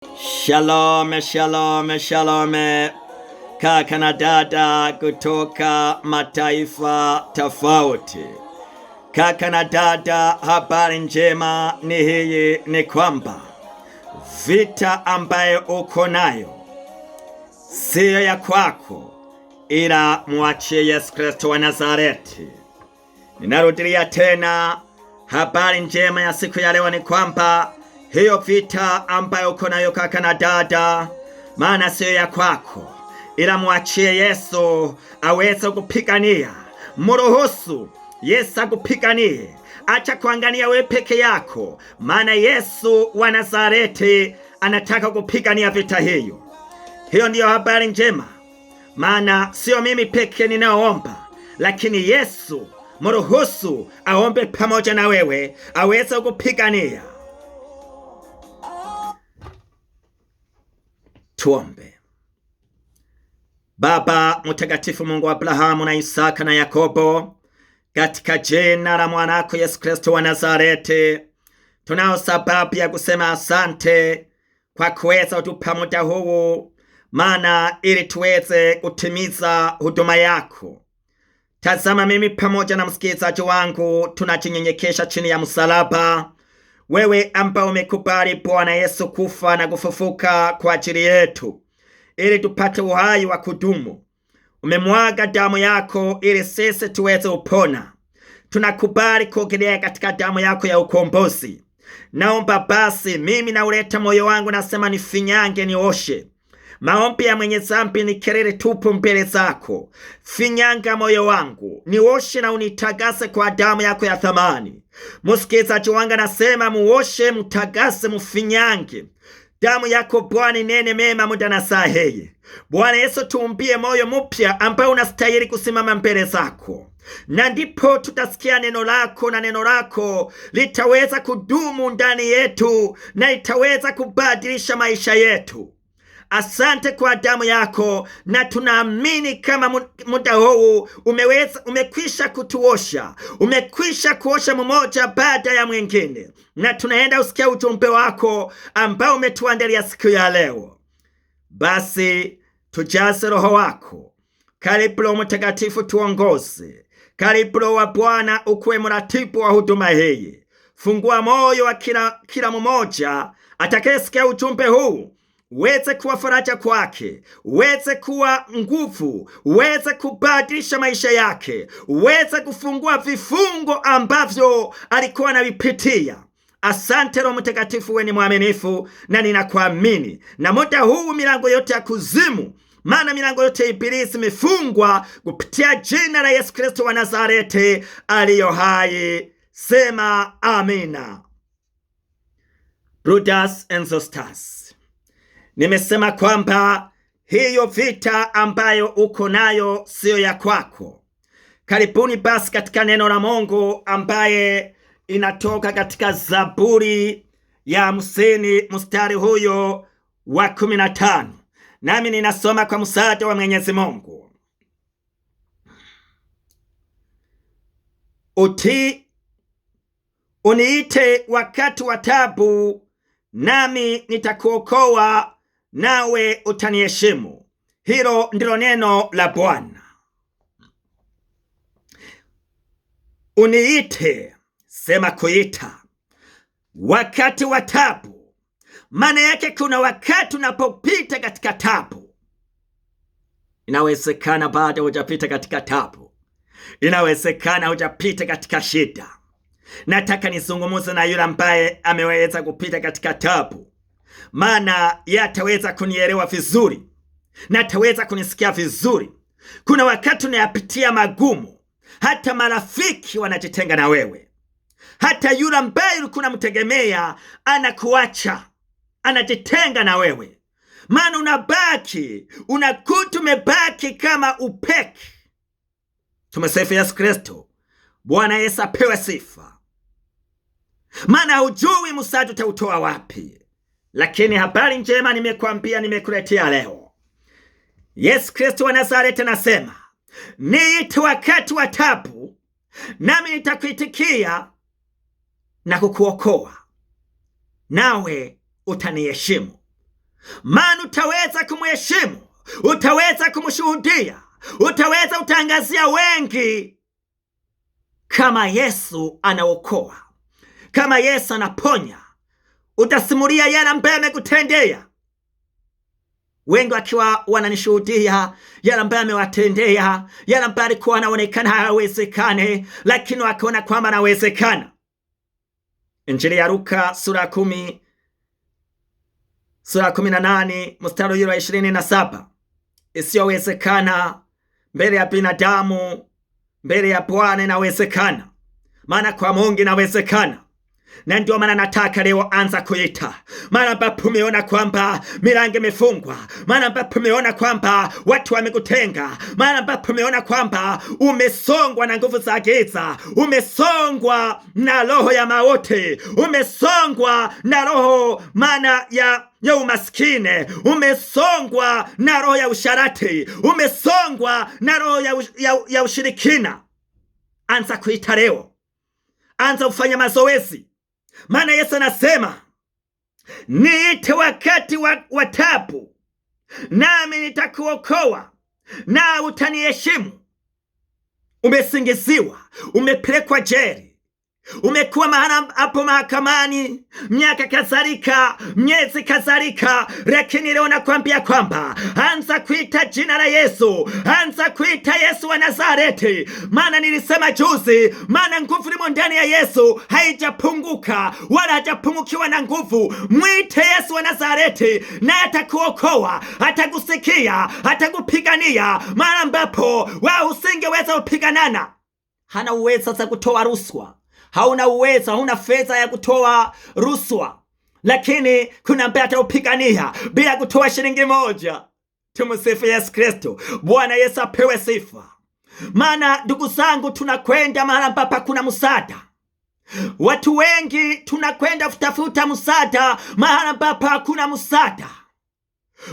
Shalom, shalom, shalom. Kaka na dada kutoka mataifa tofauti. Kaka na dada, habari njema ni hii, ni kwamba vita ambayo uko nayo siyo ya kwako, ila mwachie Yesu Kristo wa Nazareti. Ninarudia tena, habari njema ya siku ya leo ni kwamba hiyo vita ambayo uko nayo kaka na dada, maana siyo ya kwako, ila mwachie Yesu aweze kupigania. Mruhusu Yesu akupiganie. Acha kuangania wewe peke yako, maana Yesu wa Nazareti anataka kupigania vita hiyo. Hiyo ndiyo habari njema, maana sio mimi peke ninaomba, lakini Yesu mruhusu aombe pamoja na wewe, aweze kupigania. Tuombe. Baba mtakatifu, Mungu wa Abrahamu na Isaka na Yakobo, katika jina la mwanako Yesu Kristo wa Nazareti, tunao sababu ya kusema asante kwa kuweza kutupa muda huu, maana ili tuweze kutimiza huduma yako. Tazama, mimi pamoja na msikilizaji wangu tunajinyenyekesha chini ya msalaba, wewe ambao umekubali Bwana Yesu kufa na kufufuka kwa ajili yetu ili tupate uhai wa kudumu. Umemwaga damu yako ili sisi tuweze upona. Tunakubali kuogelea katika damu yako ya ukombozi. Naomba basi mimi nauleta moyo wangu, nasema nifinyange, nioshe. Maombi ya mwenye dhambi ni kelele tupu mbele zako. Finyanga moyo wangu, nioshe na unitagase kwa damu yako ya thamani. Msikilizaji wangu nasema muoshe, mutagase, mufinyange. Damu yako Bwana nene mema muda na saa hii. Bwana Yesu, tuumbie moyo mpya ambao unastahili kusimama mbele zako. Na ndipo tutasikia neno lako, na neno lako litaweza kudumu ndani yetu na itaweza kubadilisha maisha yetu. Asante kwa damu yako, na tunaamini kama muda huu umekwisha kutuosha, umekwisha kuosha mmoja baada ya mwingine, na tunaenda usikia ujumbe wako ambao umetuandalia siku ya leo. Basi tujaze Roho wako. Karibu Roho Mtakatifu, tuongoze. Karibu Roho wa Bwana, ukuwe mratibu wa huduma hii. Fungua moyo wa kila mmoja atakayesikia ujumbe huu, uweze kuwa faraja kwake, uweze kuwa nguvu, uweze kubadilisha maisha yake, uweze kufungua vifungo ambavyo alikuwa anavipitia. Asante Roho Mtakatifu, wewe ni mwaminifu na ninakuamini. Na muda huu milango yote ya kuzimu, maana milango yote ya ibilisi imefungwa kupitia jina la Yesu Kristo wa Nazareti aliyo hai. Sema amina. Brothers and sisters, nimesema kwamba hiyo vita ambayo uko nayo siyo ya kwako. Karibuni basi katika neno la Mungu ambaye inatoka katika Zaburi ya 50 mstari huyo wa 15. Nami ninasoma kwa msaada wa Mwenyezi Mungu. Uniite wakati wa taabu, nami nitakuokoa, nawe utaniheshimu. Hilo ndilo neno la Bwana. Uniite, sema kuita, wakati wa taabu. Maana yake kuna wakati unapopita katika taabu. Inawezekana bado hujapita katika taabu, inawezekana hujapita katika shida. Nataka nizungumuze na yule ambaye ameweza kupita katika taabu, maana yataweza kunielewa vizuri na ataweza kunisikia vizuri. Kuna wakati unayapitia magumu, hata marafiki wanajitenga na wewe, hata yule ambaye ulikuwa unamtegemea anakuacha, anajitenga na wewe, maana unakuta umebaki kama upeki. Tumesifu Yesu Kristo. Bwana Yesu apewe sifa. Maana hujui msaada utautoa wapi, lakini habari njema nimekuambia, nimekuletea leo. Yesu Kristo wa Nazareti anasema, niite wakati wa taabu, nami nitakuitikia na kukuokoa, nawe utaniheshimu. maana utaweza kumheshimu, utaweza kumshuhudia, utaweza utangazia wengi kama Yesu anaokoa, kama Yesu anaponya. Utasimulia yale ambaye amekutendea, wengi wakiwa wananishuhudia yale ambaye amewatendea, yale ambaye alikuwa anaonekana hawezekane, lakini wakaona kwamba anawezekana. Injili ya Luka sura 18 mstari wa 27. Isiyowezekana mbele ya binadamu, mbele ya Bwana inawezekana, maana kwa Mungu inawezekana. Na ndio maana nataka leo anza kuita. Maana ambapo umeona kwamba milango imefungwa, maana ambapo umeona kwamba watu wamekutenga, maana ambapo umeona kwamba umesongwa na nguvu za giza, umesongwa na roho ya mauti, umesongwa na roho maana ya umaskini, umesongwa na roho ya usharati, umesongwa na roho ya ushirikina, anza kuita leo. Anza kufanya mazoezi. Maana Yesu anasema, niite wakati wa taabu, nami nitakuokoa, na utaniheshimu. Umesingiziwa, umepelekwa jeri, umekuwa mahala hapo mahakamani miaka kadhalika, miezi kadhalika, lakini leo nakwambia kwamba anza kuita jina la Yesu, anza kuita Yesu wa Nazareti. Maana nilisema juzi, maana nguvu limo ndani ya Yesu, haijapunguka wala hajapungukiwa na nguvu. Mwite Yesu wa Nazareti, naye atakuokoa, atakusikia, atakupigania. Maana ambapo wao usingeweza upiganana. Hana uwezo za kutoa rushwa, hauna uwezo, hauna fedha ya kutoa rushwa, lakini kuna ambaye ataupigania bila kutoa shilingi moja. Tumsifu Yesu Kristo. Bwana Yesu apewe sifa. Maana ndugu zangu, tunakwenda mahali ambapo kuna msaada. Watu wengi tunakwenda kutafuta msaada mahali ambapo hakuna msaada.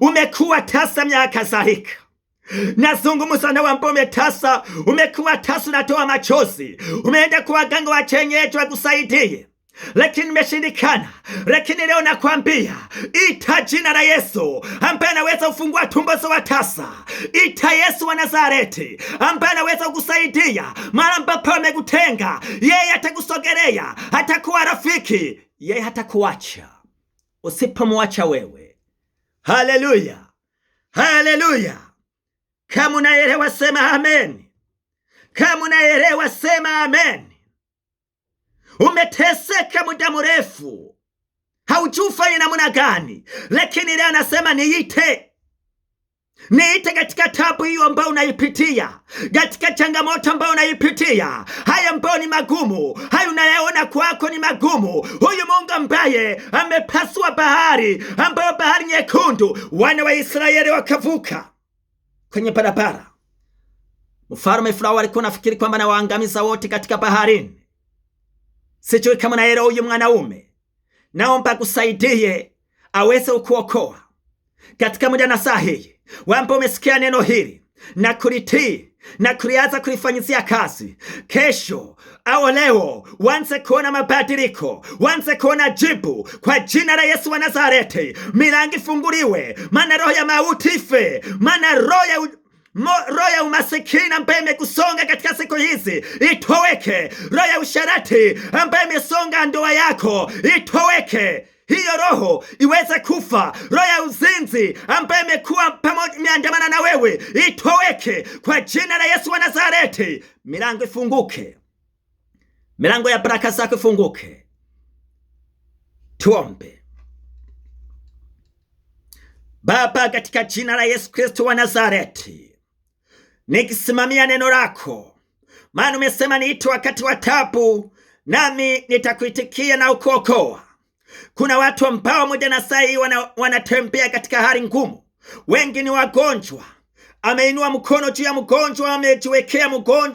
Umekuwa tasa miaka kadhalika. Nazungumza na ambao umetasa, umekuwa tasa, unatoa machozi, umeenda kwa waganga wa kienyeji wakusaidie, lakini umeshindikana. Lakini leo nakwambia, ita jina la Yesu ambaye anaweza kufungua tumbo za watasa. Ita Yesu wa Nazareti ambaye anaweza kukusaidia mara ambapo amekutenga. Yeye atakusogelea, atakuwa rafiki, yeye hatakuacha usipomwacha wewe. Haleluya, haleluya. Kama unaelewa sema amen. Kama unaelewa sema amen. Umeteseka muda mrefu, haujui namna gani, lakini leo anasema niite. Niite katika tabu hiyo ambayo unaipitia, katika changamoto ambayo unaipitia, haya ambayo ni magumu, haya unayaona kwako ni magumu. Huyu Mungu ambaye amepasua bahari, ambayo bahari nyekundu, wana wa Israeli wakavuka kwenye barabara. Mfalme Farao alikuwa anafikiri kwamba anawaangamiza wote katika baharini. Sijui kama naelewa huyu mwanaume. Naomba kusaidie aweze kukuokoa katika muda na saa hii. Wampo umesikia neno hili na kulitii na kulianza kulifanyizia kazi, kesho au leo wanze kuona mabadiliko, wanze kuona jibu kwa jina la Yesu wa Nazareti. Milango ifunguliwe, maana roho ya mauti ife, maana roho ya umasikini ambaye imekusonga katika siku hizi itoweke. Roho ya usharati ambaye imesonga ndoa yako itoweke, hiyo roho iweze kufa. Roho ya uzinzi ambaye imekuwa pamoja imeandamana na wewe itoweke kwa jina la Yesu wa Nazareti. Milango ifunguke, milango ya baraka zako ifunguke. Tuombe. Baba, katika jina la Yesu Kristo wa Nazareti, nikisimamia neno lako, maana umesema niite wakati wa taabu, nami nitakuitikia na kuokoa. Kuna watu ambao muda na saa hii wanatembea katika hali ngumu. Wengi ni wagonjwa. Ameinua mkono juu ya mgonjwa, amejiwekea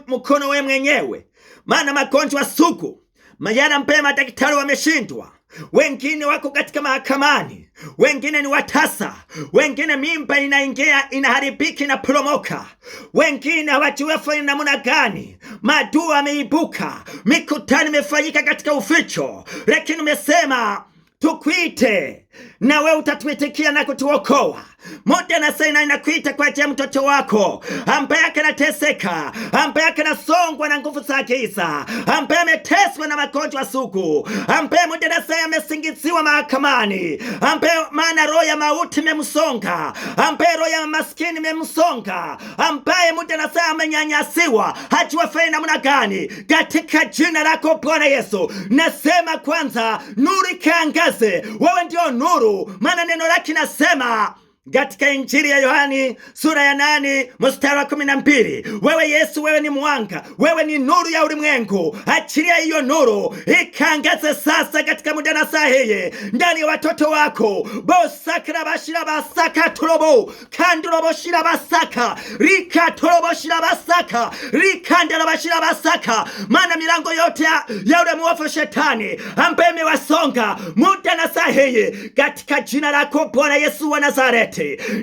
mkono wewe mwenyewe, maana magonjwa sugu, mayana ambaye madaktari wameshindwa. Wengine wako katika mahakamani, wengine ni watasa, wengine mimba inaingia inaharibiki na promoka, wengine hawajui wafanye namna gani. Madua ameibuka, mikutano imefanyika katika uficho, lakini umesema tukuite na wewe utatuitikia na kutuokoa. Muda na saa inakuita kwa ajili ya mtoto wako ambaye anateseka, ambaye anasongwa na nguvu za giza, ambaye ameteswa na magonjwa sugu, ambaye muda na saa amesingiziwa mahakamani, ambaye maana roho ya mauti imemsonga, ambaye roho ya maskini imemsonga, ambaye muda na saa amenyanyasiwa, hajua fanya namna gani. Katika jina lako Bwana Yesu, nasema kwanza nuru ikaangaze. Wewe ndio nuru, maana neno lake nasema katika Injili ya Yohani sura ya 8 mstari wa 12, wewe Yesu, wewe ni mwanga, wewe ni nuru ya ulimwengu. Achilia hiyo nuru ikaangaze sasa katika muda na saa hii ndani ya watoto wako. Bosakra bashira basaka turobo kandulo boshira basaka rika turobo shira basaka rikandala bashira basaka. Maana milango yote ya ule mwovu shetani ambaye imewasonga muda na saa hii katika jina lako Bwana Yesu wa Nazareti,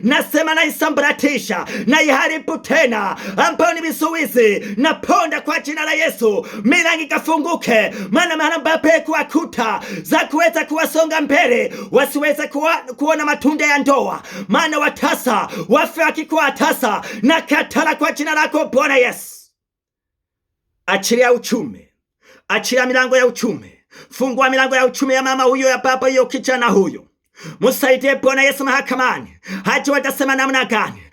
nasema naisambaratisha, naiharibu tena ambayo ni vizuizi, na ponda kwa jina la Yesu. Milango ikafunguke, maana mahali ambapo kwa kuta za kuweza kuwasonga mbele wasiweze kuona matunda ya ndoa, maana watasa wafe wakikuwa tasa, na katala kwa jina lako Bwana Yesu. Achilia uchumi, achilia milango ya uchumi, fungua milango ya uchumi ya mama huyo, ya baba huyo, kijana huyo. Musaidie Bwana Yesu mahakamani, hata watasema namna gani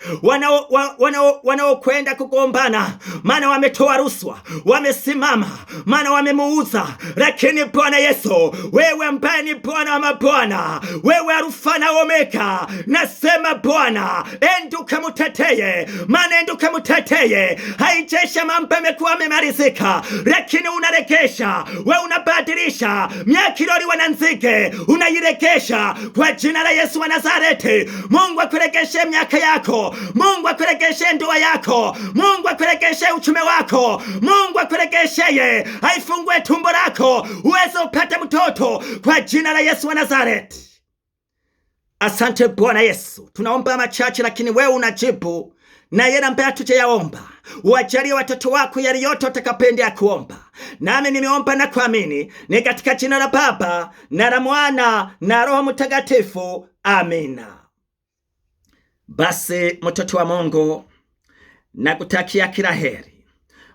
wanaokwenda kugombana, maana wametoa rushwa, wamesimama, maana wamemuuza. Lakini Bwana Yesu, wewe ambaye ni Bwana wa mabwana, wewe Alfa na Omega, nasema Bwana, enduka muteteye, maana enduka muteteye. Haijesha mambo yamekuwa yamemalizika, lakini unarekesha, wewe unabadilisha miaka iliyoliwa na nzige, unairekesha kwa jina la Yesu wa Nazareti. Mungu akuregeshe miaka yako, Mungu akuregeshe ndoa yako, Mungu akuregeshe uchumi wako, Mungu akuregesheye, haifungue tumbo lako uweze upate mtoto kwa jina la Yesu wa Nazareti. Asante Bwana Yesu, tunaomba machache lakini wewe unajibu, na yeye ambaye hatujayaomba uajalie watoto wako yale yote utakapendea kuomba. Nami nimeomba na kuamini, ni katika jina la Baba na la Mwana na Roho Mtakatifu, amina. Basi mtoto wa Mungu, nakutakia kila heri.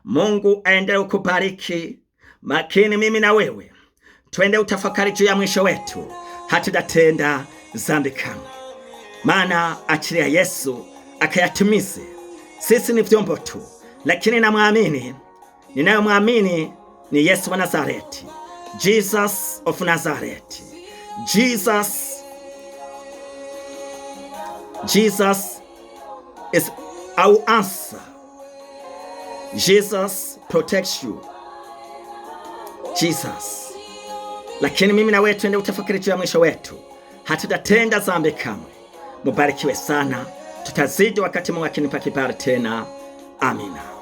Mungu aendelee kukubariki. Makini mimi na wewe twende utafakari juu ya mwisho wetu, hatutatenda dhambi kamwe, maana achilia Yesu akayatimize. Sisi ni vyombo tu, lakini ninayomwamini ni Yesu wa Nazareti, Jesus of Nazareth. Jesus is our answer. Jesus protects you. Jesus. Lakini mimi na wewe twende utafakari juu ya mwisho wetu, hatutatenda dhambi kamwe. Mubarikiwe sana. Tutazidi wakati Mungu akinipa kibali tena. Amina.